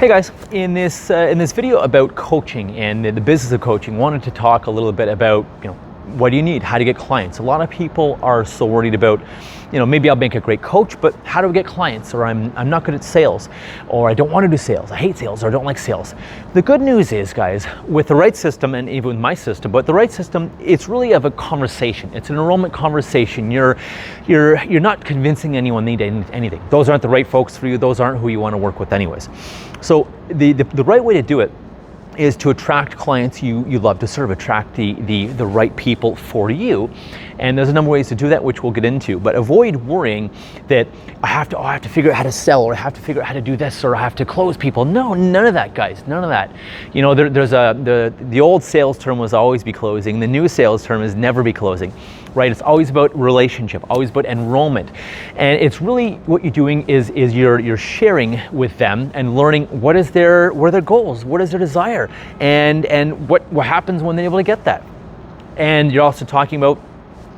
Hey guys, in this video about coaching and the business of coaching, wanted to talk a little bit about, what do you need? How do you get clients? A lot of people are so worried about, maybe I'll make a great coach, but how do I get clients? Or I'm not good at sales, or I don't want to do sales. I hate sales, or I don't like sales. The good news is, guys, with the right system, and even with my system, but the right system, it's really of a conversation. It's an enrollment conversation. You're not convincing anyone they need anything. Those aren't the right folks for you. Those aren't who you want to work with anyways. So the right way to do it is to attract clients you love to serve, attract the right people for you. And there's a number of ways to do that, which we'll get into, but avoid worrying that I have to figure out how to sell, or I have to figure out how to do this, or I have to close people. No, none of that, guys, none of that. The old sales term was always be closing. The new sales term is never be closing, right? It's always about relationship, always about enrollment. And it's really what you're doing is you're sharing with them and learning what are their goals, what is their desire, and what happens when they're able to get that. And you're also talking about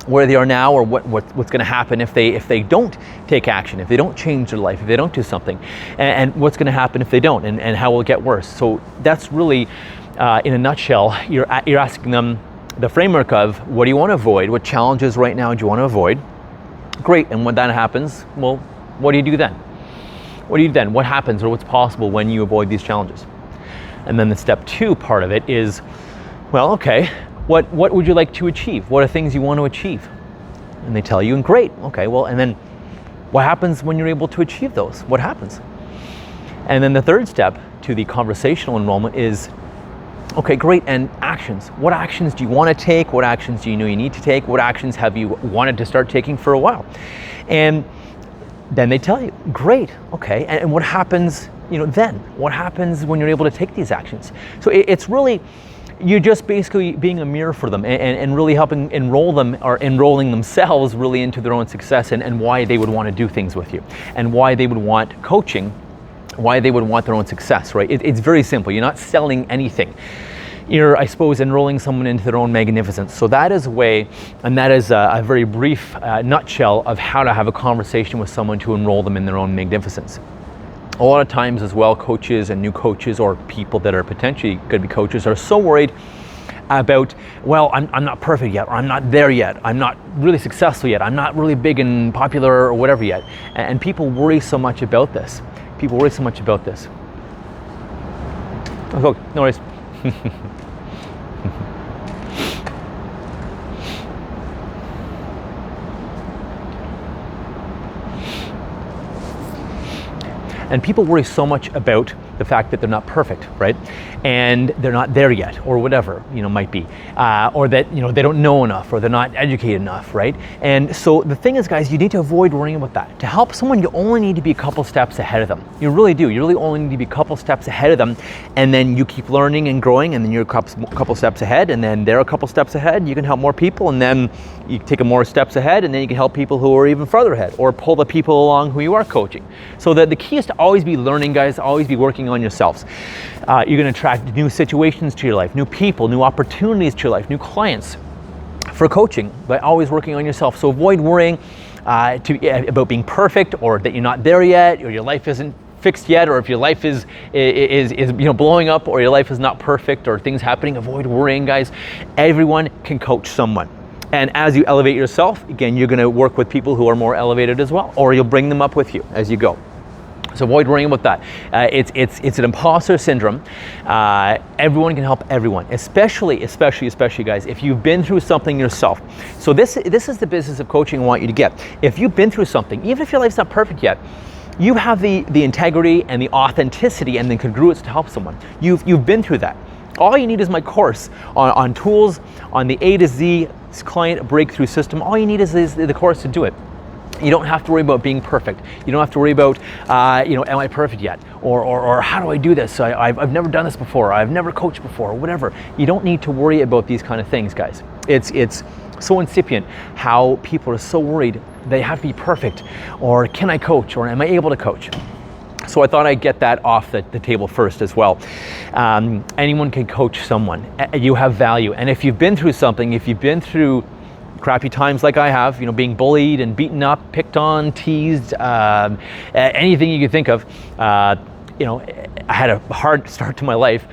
where they are now, or what's going to happen if they don't take action, if they don't change their life, if they don't do something, and what's going to happen if they don't, and how will it get worse. So that's really, in a nutshell, you're asking them the framework of what do you want to avoid, what challenges right now do you want to avoid. Great, and when that happens, well, what do you do then? What do you do then? What happens, or what's possible when you avoid these challenges? And then the step 2 part of it is, well, okay, what would you like to achieve? What are things you want to achieve? And they tell you, and great, okay, well, and then what happens when you're able to achieve those? What happens? And then the third step to the conversational enrollment is, okay, great, and actions. What actions do you want to take? What actions do you know you need to take? What actions have you wanted to start taking for a while? And then they tell you, great, okay, and what happens, then? What happens when you're able to take these actions? So it's really, you're just basically being a mirror for them and really helping enroll them, or enrolling themselves really into their own success, and why they would want to do things with you, and why they would want coaching, why they would want their own success, right? It's very simple. You're not selling anything. You're, I suppose, enrolling someone into their own magnificence. So that is a way, and that is a very brief nutshell of how to have a conversation with someone to enroll them in their own magnificence. A lot of times as well, coaches and new coaches, or people that are potentially going to be coaches, are so worried about, well, I'm not perfect yet, or I'm not there yet, I'm not really successful yet, I'm not really big and popular or whatever yet. And people worry so much about this. People worry so much about this. Oh, look, no worries. And people worry so much about the fact that they're not perfect, right? And they're not there yet, or whatever, might be. Or that, they don't know enough, or they're not educated enough, right? And so the thing is, guys, you need to avoid worrying about that. To help someone, you only need to be a couple steps ahead of them. You really do. You really only need to be a couple steps ahead of them, and then you keep learning and growing, and then you're a couple steps ahead, and then they're a couple steps ahead. You can help more people, and then you take more steps ahead, and then you can help people who are even further ahead, or pull the people along who you are coaching. So the key is to always be learning, guys, always be working on yourselves. You're going to attract new situations to your life, new people, new opportunities to your life, new clients for coaching by always working on yourself. So avoid worrying about being perfect, or that you're not there yet, or your life isn't fixed yet, or if your life is blowing up, or your life is not perfect, or things happening. Avoid worrying, guys. Everyone can coach someone. And as you elevate yourself, again, you're going to work with people who are more elevated as well, or you'll bring them up with you as you go. So avoid worrying about that. It's an imposter syndrome. Everyone can help everyone, especially guys, if you've been through something yourself. So this is the business of coaching I want you to get. If you've been through something, even if your life's not perfect yet, you have the integrity and the authenticity and the congruence to help someone. You've been through that. All you need is my course on tools, on the A to Z client breakthrough system. All you need is the course to do it. You don't have to worry about being perfect. You don't have to worry about, am I perfect yet? Or how do I do this? I've never done this before. I've never coached before, or whatever. You don't need to worry about these kind of things, guys. It's so incipient how people are so worried they have to be perfect, or can I coach, or am I able to coach? So I thought I'd get that off the table first as well. Anyone can coach someone. You have value. And if you've been through something, if you've been through crappy times like I have, being bullied and beaten up, picked on, teased, anything you could think of, I had a hard start to my life,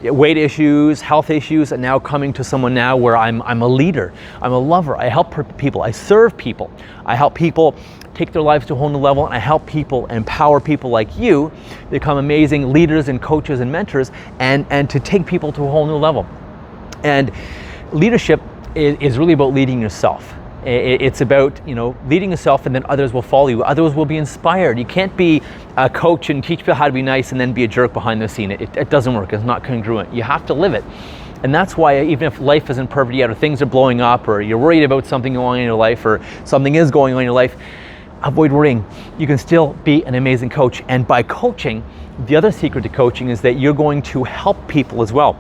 weight issues, health issues, and now coming to someone now where I'm a leader, I'm a lover, I help people, I serve people, I help people take their lives to a whole new level, and I help people empower people like you become amazing leaders and coaches and mentors, and to take people to a whole new level. And leadership is really about leading yourself. It's about leading yourself, and then others will follow you. Others will be inspired. You can't be a coach and teach people how to be nice and then be a jerk behind the scene. It doesn't work. It's not congruent. You have to live it. And that's why even if life isn't perfect yet, or things are blowing up, or you're worried about something going on in your life, or something is going on in your life, avoid worrying. You can still be an amazing coach. And by coaching, the other secret to coaching is that you're going to help people as well.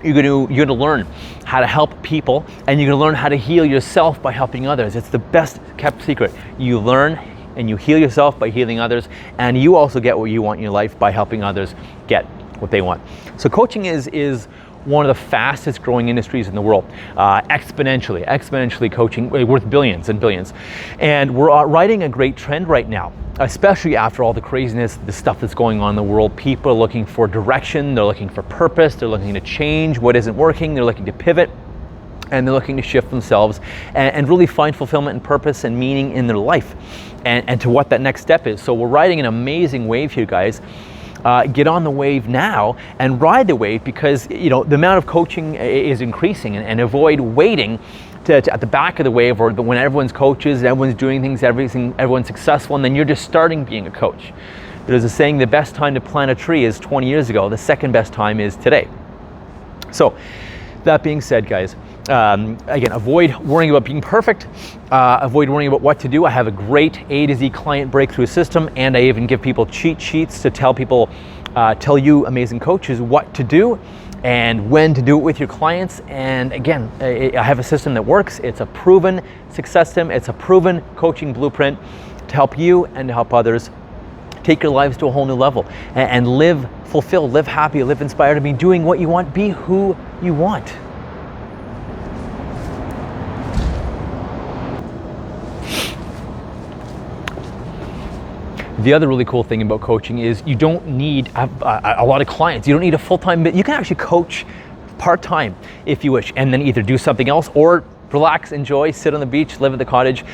You're going to learn how to help people, and you're going to learn how to heal yourself by helping others. It's the best kept secret. You learn and you heal yourself by healing others, and you also get what you want in your life by helping others get what they want. So coaching is one of the fastest growing industries in the world, exponentially coaching, worth billions and billions. And we're riding a great trend right now, especially after all the craziness, the stuff that's going on in the world. People are looking for direction, they're looking for purpose, they're looking to change what isn't working, they're looking to pivot, and they're looking to shift themselves and really find fulfillment and purpose and meaning in their life, and to what that next step is. So we're riding an amazing wave here, guys. Get on the wave now and ride the wave, because the amount of coaching is increasing, and avoid waiting at the back of the wave, or when everyone's coaches, everyone's doing things, everyone's successful, and then you're just starting being a coach. There's a saying, the best time to plant a tree is 20 years ago. The second best time is today. So that being said, guys, again, avoid worrying about being perfect, avoid worrying about what to do. I have a great A to Z client breakthrough system, and I even give people cheat sheets to tell you amazing coaches what to do and when to do it with your clients. And again, I have a system that works. It's a proven success system. It's a proven coaching blueprint to help you and to help others take your lives to a whole new level and live fulfilled, live happy, live inspired, to be doing what you want, be who you want. The other really cool thing about coaching is you don't need a lot of clients. You don't need a full-time, you can actually coach part-time if you wish, and then either do something else or relax, enjoy, sit on the beach, live at the cottage.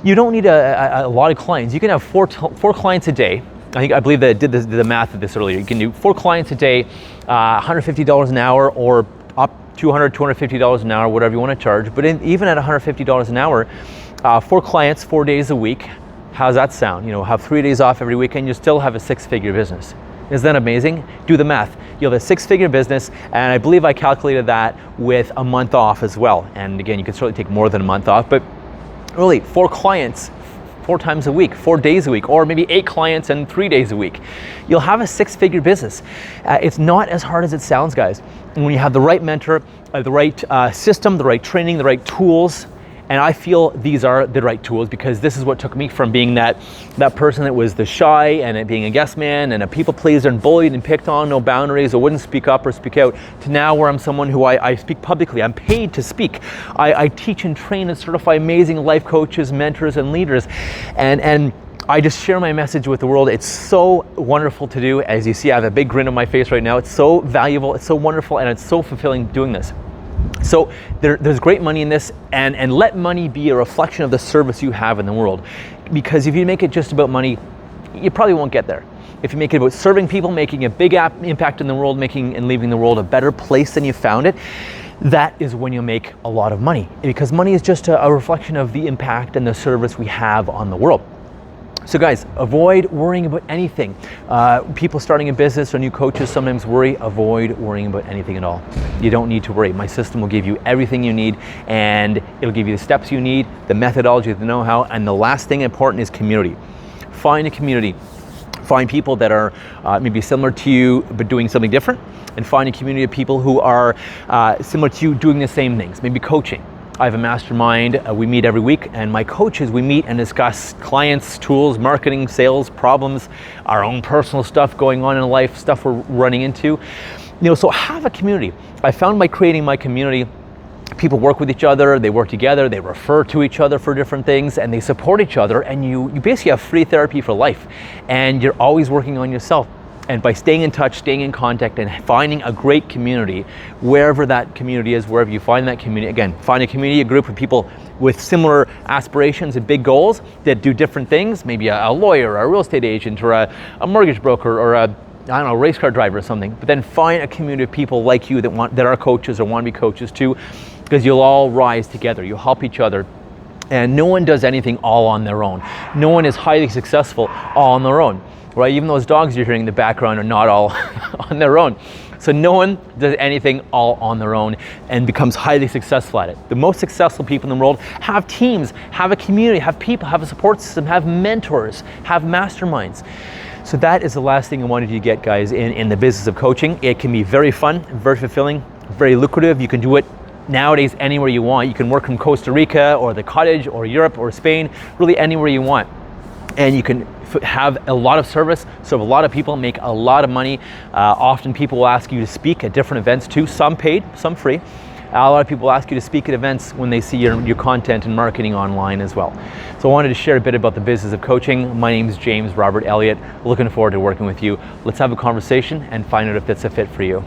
You don't need a lot of clients. You can have four clients a day. I believe that I did the math of this earlier. You can do 4 clients a day, $150 an hour, or up $200, $250 an hour, whatever you want to charge. But even at $150 an hour, 4 clients, 4 days a week. How's that sound? Have 3 days off every weekend, you still have a 6-figure business. Isn't that amazing? Do the math. You'll have a 6-figure business, and I believe I calculated that with a month off as well. And again, you can certainly take more than a month off, but really 4 clients, 4 times a week, 4 days a week, or maybe 8 clients and 3 days a week. You'll have a 6-figure business. It's not as hard as it sounds, guys. And when you have the right mentor, the right system, the right training, the right tools, and I feel these are the right tools, because this is what took me from being that person that was the shy and being a yes man and a people pleaser and bullied and picked on, no boundaries, or wouldn't speak up or speak out, to now where I'm someone who I speak publicly. I'm paid to speak. I teach and train and certify amazing life coaches, mentors, and leaders. And I just share my message with the world. It's so wonderful to do. As you see, I have a big grin on my face right now. It's so valuable, it's so wonderful, and it's so fulfilling doing this. So there's great money in this, and let money be a reflection of the service you have in the world. Because if you make it just about money, you probably won't get there. If you make it about serving people, making a big impact in the world, making and leaving the world a better place than you found it, that is when you'll make a lot of money. Because money is just a reflection of the impact and the service we have on the world. So guys, avoid worrying about anything. People starting a business or new coaches sometimes worry. Avoid worrying about anything at all. You don't need to worry. My system will give you everything you need, and it'll give you the steps you need, the methodology, the know-how, and the last thing important is community. Find a community. Find people that are maybe similar to you but doing something different, and find a community of people who are similar to you doing the same things, maybe coaching. I have a mastermind, we meet every week, and my coaches, we meet and discuss clients, tools, marketing, sales, problems, our own personal stuff going on in life, stuff we're running into. So have a community. I found by creating my community, people work with each other, they work together, they refer to each other for different things, and they support each other, and you basically have free therapy for life, and you're always working on yourself. And by staying in touch, staying in contact, and finding a great community, wherever that community is, wherever you find that community, again, find a community, a group of people with similar aspirations and big goals that do different things, maybe a lawyer, or a real estate agent, or a mortgage broker, or a race car driver or something, but then find a community of people like you that are coaches or want to be coaches too, because you'll all rise together, you'll help each other. And no one does anything all on their own. No one is highly successful all on their own, right? Even those dogs you're hearing in the background are not all on their own. So no one does anything all on their own and becomes highly successful at it. The most successful people in the world have teams, have a community, have people, have a support system, have mentors, have masterminds. So that is the last thing I wanted you to get, guys, in the business of coaching. It can be very fun, very fulfilling, very lucrative. You can do it nowadays anywhere you want. You can work from Costa Rica or the cottage or Europe or Spain, really anywhere you want. And you can have a lot of service, serve a lot of people, make a lot of money. Often people will ask you to speak at different events too, some paid, some free. A lot of people ask you to speak at events when they see your content and marketing online as well. So I wanted to share a bit about the business of coaching. My name is James Robert Elliott. Looking forward to working with you. Let's have a conversation and find out if that's a fit for you.